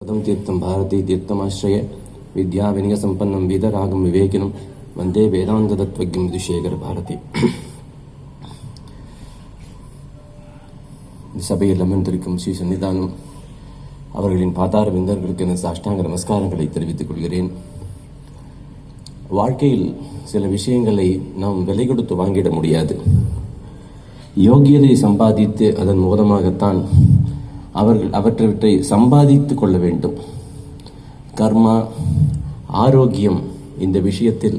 तीर्थम भारती तीर्थमाश्रय विद्या विनय संपन्नम वेदरागम विवेकिनम वंदे वेदांत तत्वज्ञम विदुशेखर भारती. சபையில் அமர்ந்திருக்கும் ஸ்ரீ சன்னிதானம் அவர்களின் பாதார விந்தர்களுக்கு எனது அஷ்டாங்க நமஸ்காரங்களை தெரிவித்துக் கொள்கிறேன். வாழ்க்கையில் சில விஷயங்களை நாம் விலை கொடுத்து வாங்கிட முடியாது. யோகியதை சம்பாதித்து அதன் மூலமாகத்தான் அவற்றை சம்பாதித்துக் கொள்ள வேண்டும். கர்மா, ஆரோக்கியம் இந்த விஷயத்தில்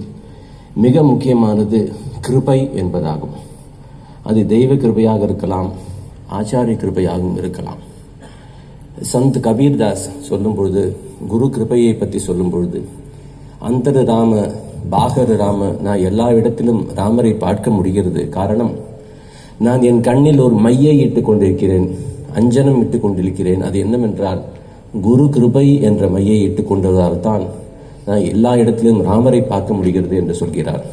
மிக முக்கியமானது கிருபை என்பதாகும். அது தெய்வ கிருபையாக இருக்கலாம், ஆச்சாரிய கிருபையாகவும் இருக்கலாம். சந்த் கபீர்தாஸ் சொல்லும் பொழுது, குரு கிருபையை பற்றி சொல்லும் பொழுது, அந்தர ராம பாகர ராம, நான் எல்லா இடத்திலும் ராமரை பார்க்க முடிகிறது. காரணம், நான் என் கண்ணில் ஒரு மையை இட்டுக் கொண்டிருக்கிறேன், அஞ்சனம் இட்டுக் கொண்டிருக்கிறேன். அது என்னவென்றால் குரு கிருபை என்ற மையை இட்டுக் கொண்டதால் தான் நான் எல்லா இடத்திலும் ராமரை பார்க்க முடிகிறது என்று சொல்கிறார்.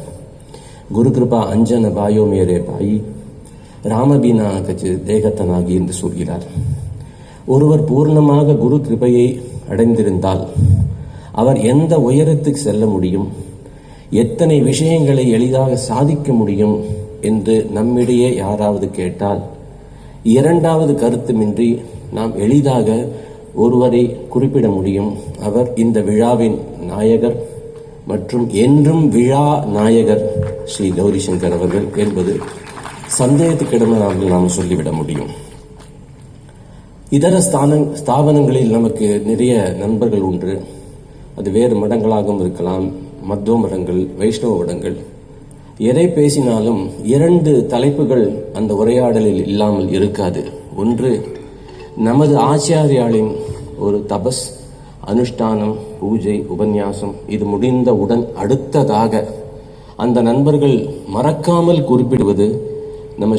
குரு கிருபா அஞ்சன பாயோ மேரே பாயி ராமபீனா கச்சு தேகத்தனாகி என்று சொல்கிறார். ஒருவர் பூர்ணமாக குரு கிருபையை அடைந்திருந்தால் அவர் எந்த உயரத்துக்கு செல்ல முடியும், எத்தனை விஷயங்களை எளிதாக சாதிக்க முடியும் என்று நம்மிடையே யாராவது கேட்டால், இரண்டாவது கருத்துமின்றி நாம் எளிதாக ஒருவரை குறிப்பிட முடியும். அவர் இந்த விழாவின் நாயகர் மற்றும் என்றும் விழா நாயகர் ஸ்ரீ கௌரி சங்கர் அவர்கள் என்பது சந்தேகத்துக்கிடமாக நாம் சொல்லிவிட முடியும். இதர ஸ்தாபனங்களில் நமக்கு நிறைய நண்பர்கள் உண்டு. அது வேறு மடங்களாகவும் இருக்கலாம், மத்வ மடங்கள், வைஷ்ணவ மடங்கள். எதை பேசினாலும் இரண்டு தலைப்புகள் அந்த உரையாடலில் இல்லாமல் இருக்காது. ஒன்று, நமது ஆச்சாரியாளின் ஒரு தபஸ், அனுஷ்டானம், பூஜை, உபன்யாசம். இது முடிந்தவுடன் அடுத்ததாக அந்த நண்பர்கள் மறக்காமல் குறிப்பிடுவது நம்ம